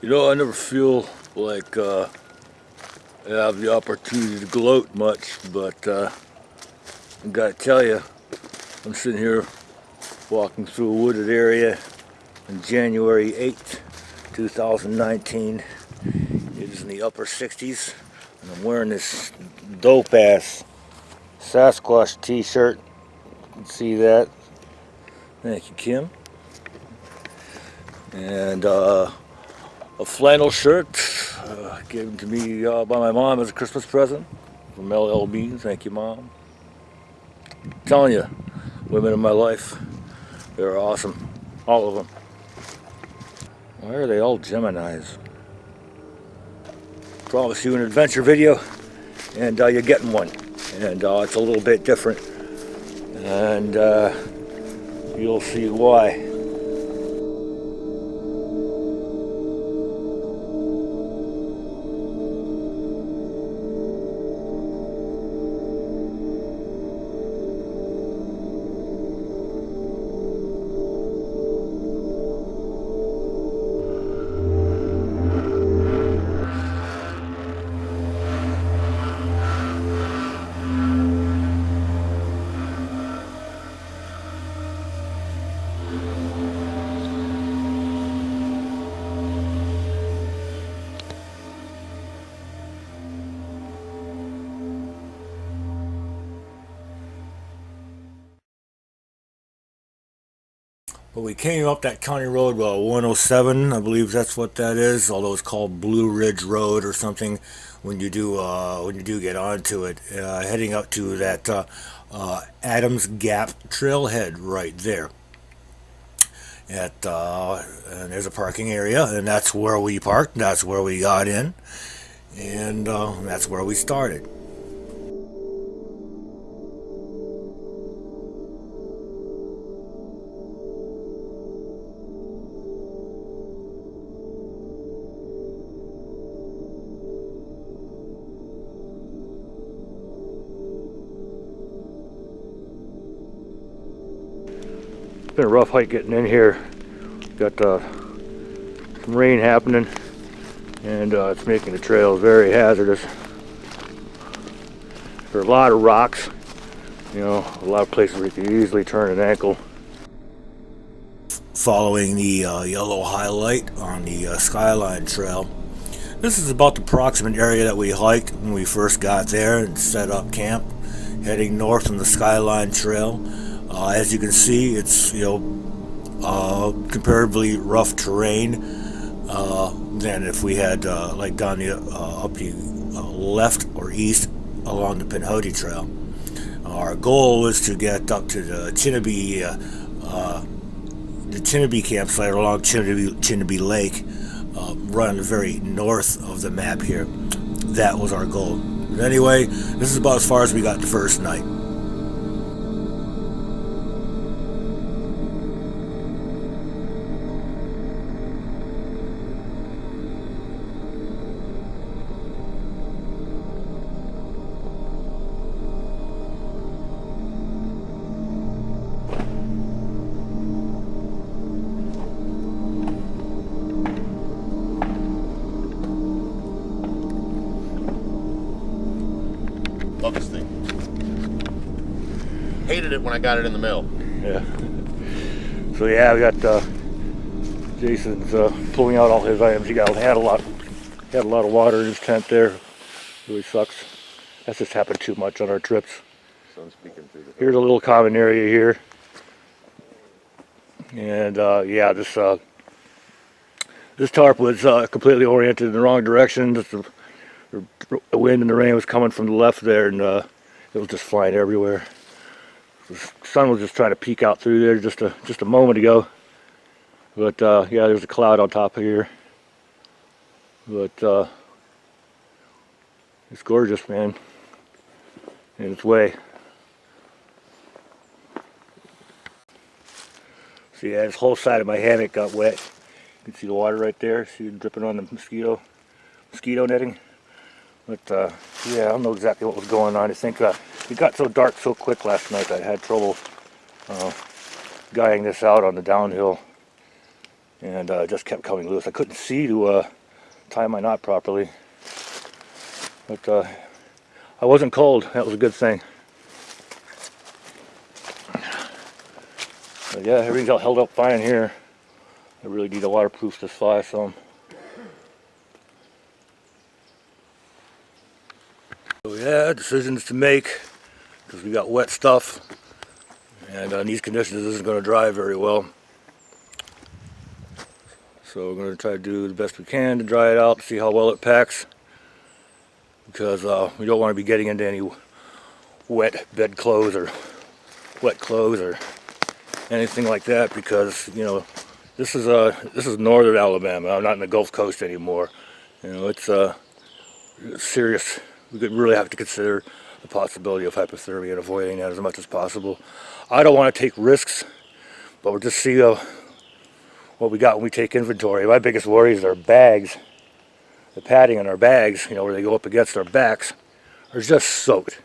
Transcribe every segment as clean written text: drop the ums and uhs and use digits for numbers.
You know, I never feel like I have the opportunity to gloat much, but I gotta tell you, I'm sitting here walking through a wooded area on January 8th, 2019. It is in the upper 60s, and I'm wearing this dope-ass Sasquatch t-shirt. You can see that. Thank you, Kim. And a flannel shirt given to me by my mom as a Christmas present from LL Bean. Thank you, Mom. I'm telling you, women in my life, they're awesome. All of them. Why are they all Geminis? Promise you an adventure video, and you're getting one. And it's a little bit different. And you'll see why. But we came up that county road 107, I believe that's what that is. Although it's called Blue Ridge Road or something. When you do get onto it, heading up to that Adams Gap trailhead right there. And there's a parking area, and that's where we parked. That's where we got in, and that's where we started. It's been a rough hike getting in here. Got some rain happening, and it's making the trails very hazardous. There are a lot of rocks, you know, a lot of places where you can easily turn an ankle. Following the yellow highlight on the Skyline Trail. This is about the approximate area that we hiked when we first got there and set up camp, heading north on the Skyline Trail. As you can see, it's comparatively rough terrain than if we had like gone up the left or east along the Pinhoti Trail. Our goal was to get up to the Chinnabee campsite along Chinnabee Lake, right on the very north of the map here. That was our goal. But anyway, this is about as far as we got the first night. Love this thing. Hated it when I got it in the mail. Yeah. So yeah, we got Jason's pulling out all his items. He had a lot of water in his tent there. Really sucks. That's just happened too much on our trips. Sun's peeking through the door. Here's a little common area here, and yeah, this tarp was completely oriented in the wrong direction. Just the wind and the rain was coming from the left there, and it was just flying everywhere. The sun was just trying to peek out through there just a moment ago, but yeah, there's a cloud on top of here. But it's gorgeous, man, in its way. So yeah, this whole side of my hammock got wet. You can see the water right there. See it dripping on the mosquito netting. But yeah, I don't know exactly what was going on. I think it got so dark so quick last night that I had trouble guying this out on the downhill. and just kept coming loose. I couldn't see to tie my knot properly, but I wasn't cold. That was a good thing. But yeah, everything's all held up fine here. I really need to waterproof this fly some. So yeah, decisions to make, because we got wet stuff, and in these conditions this isn't going to dry very well. So we're going to try to do the best we can to dry it out, see how well it packs, because we don't want to be getting into any wet bed clothes or wet clothes or anything like that, because you know this is northern Alabama. I'm not in the Gulf Coast anymore. You know, it's serious. We could really have to consider the possibility of hypothermia and avoiding that as much as possible. I don't want to take risks, but we'll just see what we got when we take inventory. My biggest worry is our bags. The padding in our bags, you know, where they go up against our backs, are just soaked.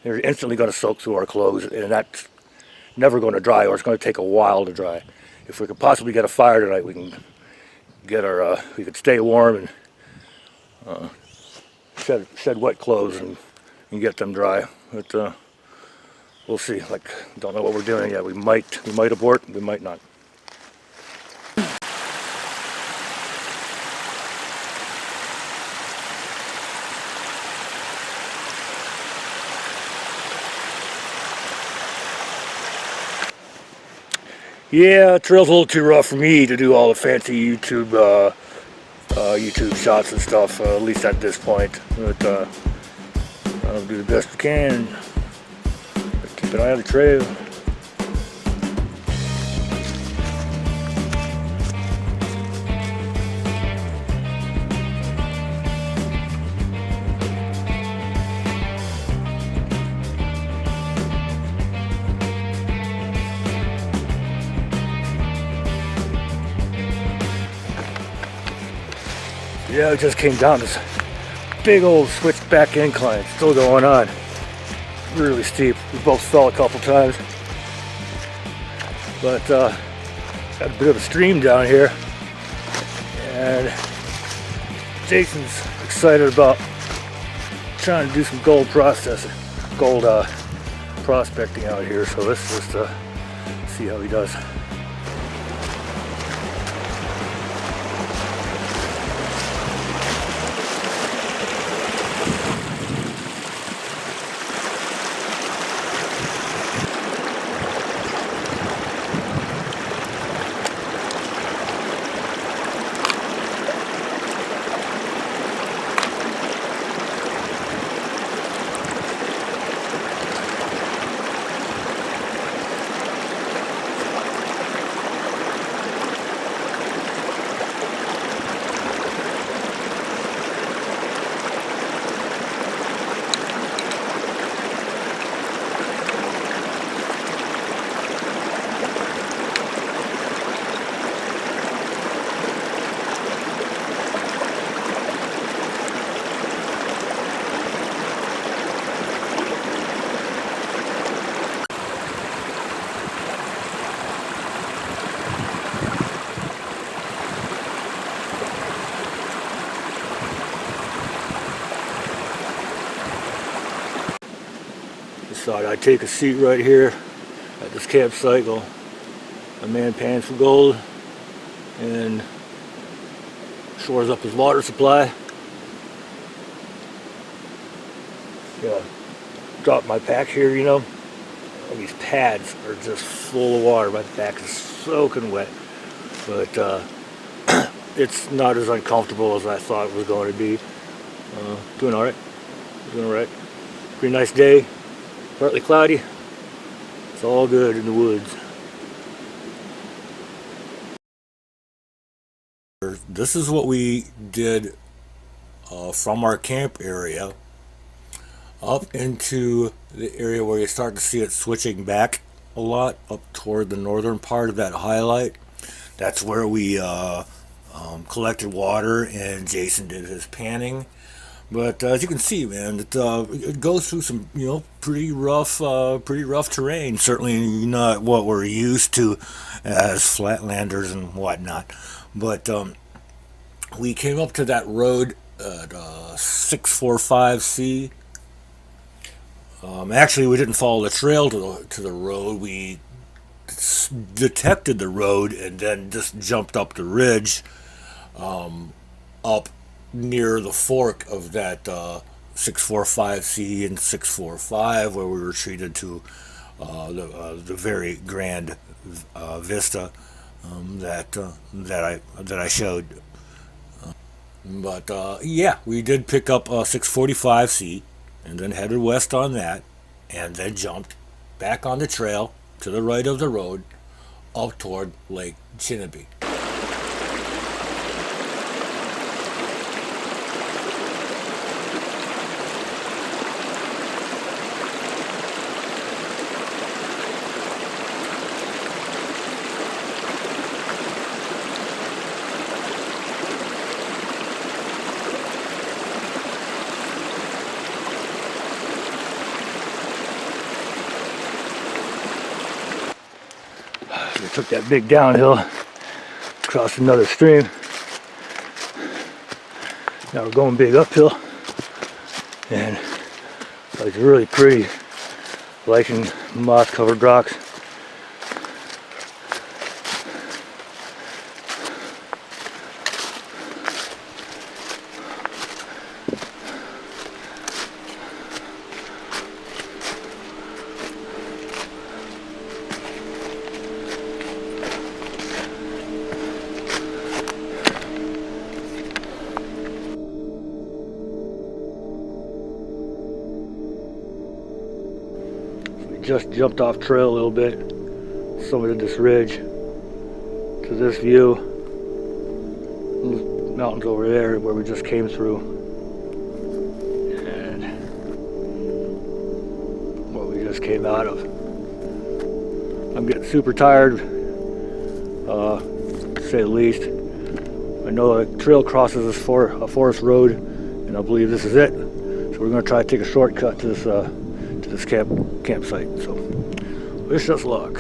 They're instantly going to soak through our clothes, and that's never going to dry, or it's going to take a while to dry. If we could possibly get a fire tonight, we can get our we could stay warm and shed wet clothes and get them dry. But we'll see. Like, don't know what we're doing yet. We might abort. We might not. Yeah, trail's a little too rough for me to do all the fancy YouTube shots and stuff, at least at this point. But I'll do the best we can. Keep an eye on the trail. Yeah, it just came down this big old switchback incline. It's still going on. Really steep. We both fell a couple times. But got a bit of a stream down here. And Jason's excited about trying to do some gold prospecting out here. So let's just see how he does. Thought I'd take a seat right here at this campsite while a man pans for gold and shores up his water supply. Yeah, drop my pack here, you know. And these pads are just full of water. My back is soaking wet, but it's not as uncomfortable as I thought it was going to be. Doing all right. Doing all right. Pretty nice day. Partly cloudy. It's all good in the woods. This is what we did from our camp area up into the area where you start to see it switching back a lot up toward the northern part of that highlight. That's where we collected water and Jason did his panning. But as you can see, man, it goes through some, pretty rough terrain. Certainly not what we're used to as flatlanders and whatnot. But we came up to that road at 645C. Actually, we didn't follow the trail to the road. We detected the road and then just jumped up the ridge, up near the fork of that 645C and 645, where we were treated to the very grand vista that I showed. But yeah, we did pick up 645C and then headed west on that, and then jumped back on the trail to the right of the road up toward Lake Chinabe. We took that big downhill, crossed another stream. Now we're going big uphill, and it's really pretty, lichen, moss-covered rocks. Just jumped off trail a little bit, summited this ridge to this view. Those mountains over there where we just came through, and what we just came out of. I'm getting super tired, to say the least. I know a trail crosses this a forest road, and I believe this is it. So we're going to try to take a shortcut to this campsite. So wish us luck.